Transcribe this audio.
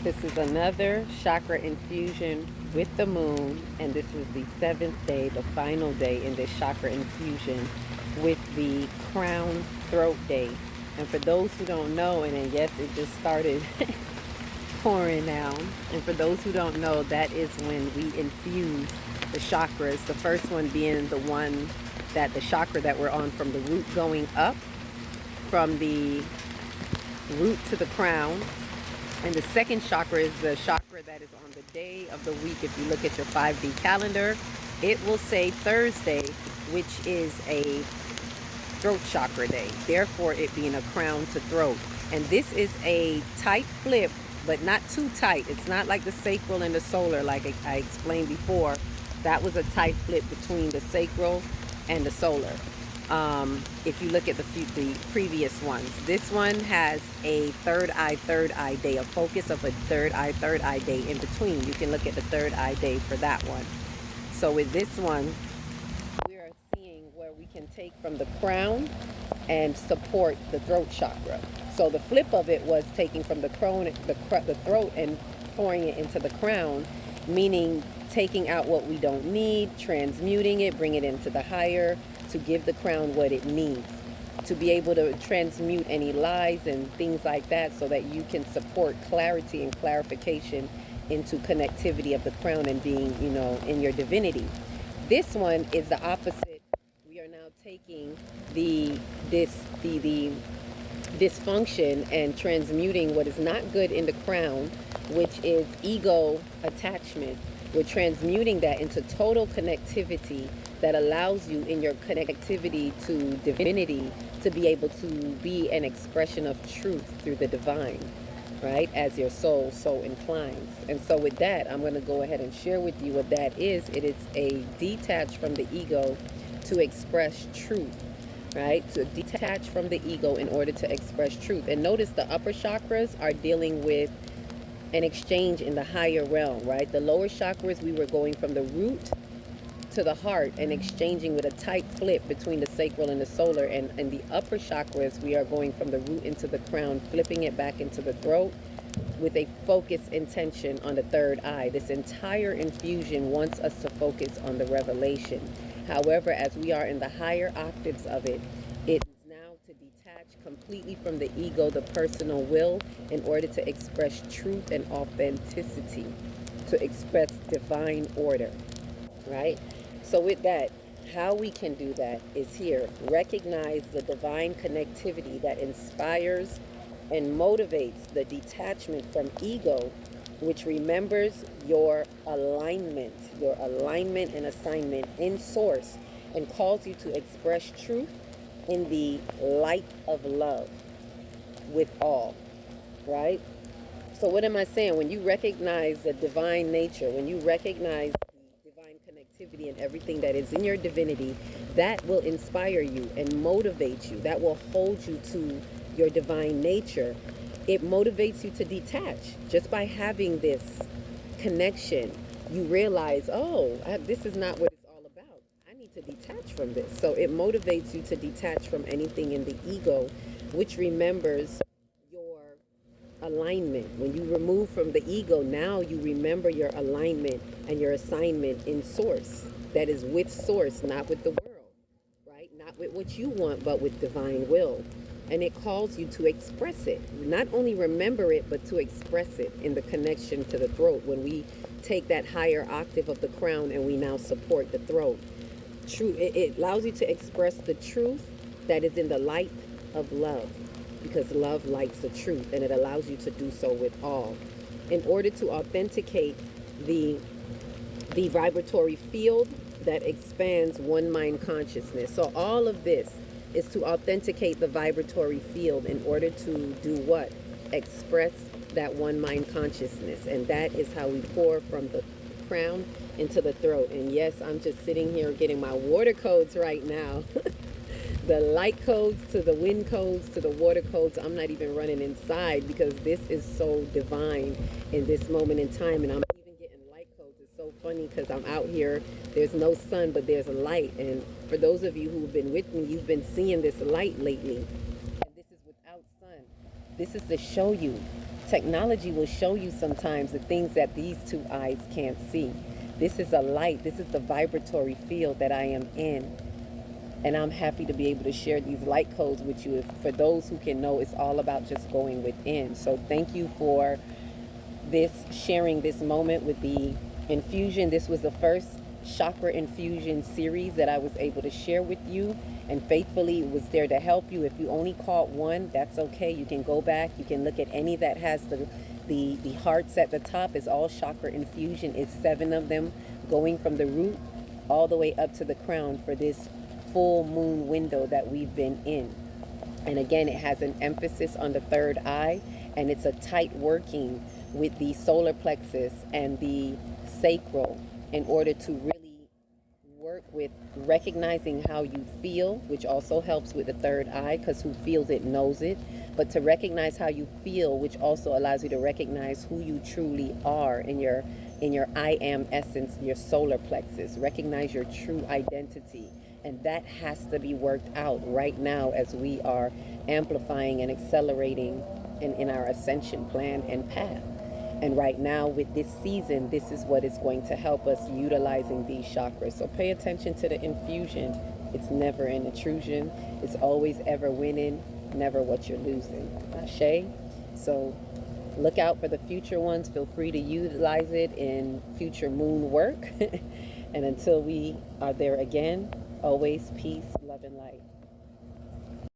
This is another chakra infusion with the moon, and this is the seventh day, the final day in this chakra infusion with the crown throat day. And for those who don't know, and then yes, it just started pouring now. And for those who don't know, that is when we infuse the chakras. The first one being the one that the chakra that we're on from the root going up, from the root to the crown. And the second chakra is the chakra that is on the day of the week. If you look at your 5D calendar, it will say Thursday, which is a throat chakra day. Therefore, it being a crown to throat. And this is a tight flip, but not too tight. It's not like the sacral and the solar, like I explained before. That was a tight flip between the sacral and the solar. If you look at the previous ones, this one has a third eye day, a focus of a third eye day in between. You can look at the third eye day for that one. So with this one, we are seeing where we can take from the crown and support the throat chakra. So the flip of it was taking from the crown, the throat, and pouring it into the crown, meaning taking out what we don't need, transmuting it, bring it into the higher, to give the crown what it needs, to be able to transmute any lies and things like that, so that you can support clarity and clarification into connectivity of the crown and being, in your divinity. This one is the opposite. We are now taking the dysfunction and transmuting what is not good in the crown, which is ego attachment. We're transmuting that into total connectivity that allows you, in your connectivity to divinity, to be able to be an expression of truth through the divine, right? As your soul so inclines. And so with that, I'm going to go ahead and share with you what that is. It is a detach from the ego to express truth, right? To detach from the ego in order to express truth. And notice the upper chakras are dealing with an exchange in the higher realm, right? The lower chakras, we were going from the root to the heart and exchanging with a tight flip between the sacral and the solar. And in the upper chakras, we are going from the root into the crown, flipping it back into the throat with a focus intention on the third eye. This entire infusion wants us to focus on the revelation. However, as we are in the higher octaves of it, it is now to detach completely from the ego, the personal will, in order to express truth and authenticity, to express divine order, right? So with that, how we can do that is here. Recognize the divine connectivity that inspires and motivates the detachment from ego, which remembers your alignment and assignment in source, and calls you to express truth in the light of love with all, right? So what am I saying? When you recognize the divine nature, when you recognize the divine connectivity and everything that is in your divinity, that will inspire you and motivate you. That will hold you to your divine nature. It motivates you to detach. Just by having this connection, you realize, oh, this is not what it's all about. I need to detach from this. So it motivates you to detach from anything in the ego, which remembers your alignment. When you remove from the ego, now you remember your alignment and your assignment in source. That is with source, not with the world, right? Not with what you want, but with divine will. And it calls you to express it. Not only remember it, but to express it in the connection to the throat. When we take that higher octave of the crown and we now support the throat. It allows you to express the truth that is in the light of love, because love lights the truth, and it allows you to do so with all. In order to authenticate the vibratory field that expands one mind consciousness. So all of this is to authenticate the vibratory field in order to do what? Express that one mind consciousness. And that is how we pour from the crown into the throat. And yes, I'm just sitting here getting my water codes right now. The light codes to the wind codes to the water codes. I'm not even running inside because this is so divine in this moment in time. And I'm even getting light codes. It's so funny because I'm out here. There's no sun, but there's a light. And for those of you who've been with me, you've been seeing this light lately. And this is without sun. This is to show you technology will show you sometimes the things that these two eyes can't see. This is a light. This is the vibratory field that I am in. And I'm happy to be able to share these light codes with you. For those who can know, it's all about just going within. So thank you for this, sharing this moment with the infusion. This was the first chakra infusion series that I was able to share with you, and faithfully it was there to help you. If you only caught one, that's okay. You can go back, you can look at any that has the hearts at the top. Is all chakra infusion. It's 7 of them, going from the root all the way up to the crown for this full moon window that we've been in. And again, it has an emphasis on the third eye, and it's a tight working with the solar plexus and the sacral in order to really work with recognizing how you feel, which also helps with the third eye, because who feels it knows it. But to recognize how you feel, which also allows you to recognize who you truly are in your I am essence, your solar plexus. Recognize your true identity. And that has to be worked out right now as we are amplifying and accelerating in our ascension plan and path. And right now with this season, this is what is going to help us utilizing these chakras. So pay attention to the infusion. It's never an intrusion. It's always ever winning, never what you're losing. Ashe. So look out for the future ones. Feel free to utilize it in future moon work. And until we are there again, always peace.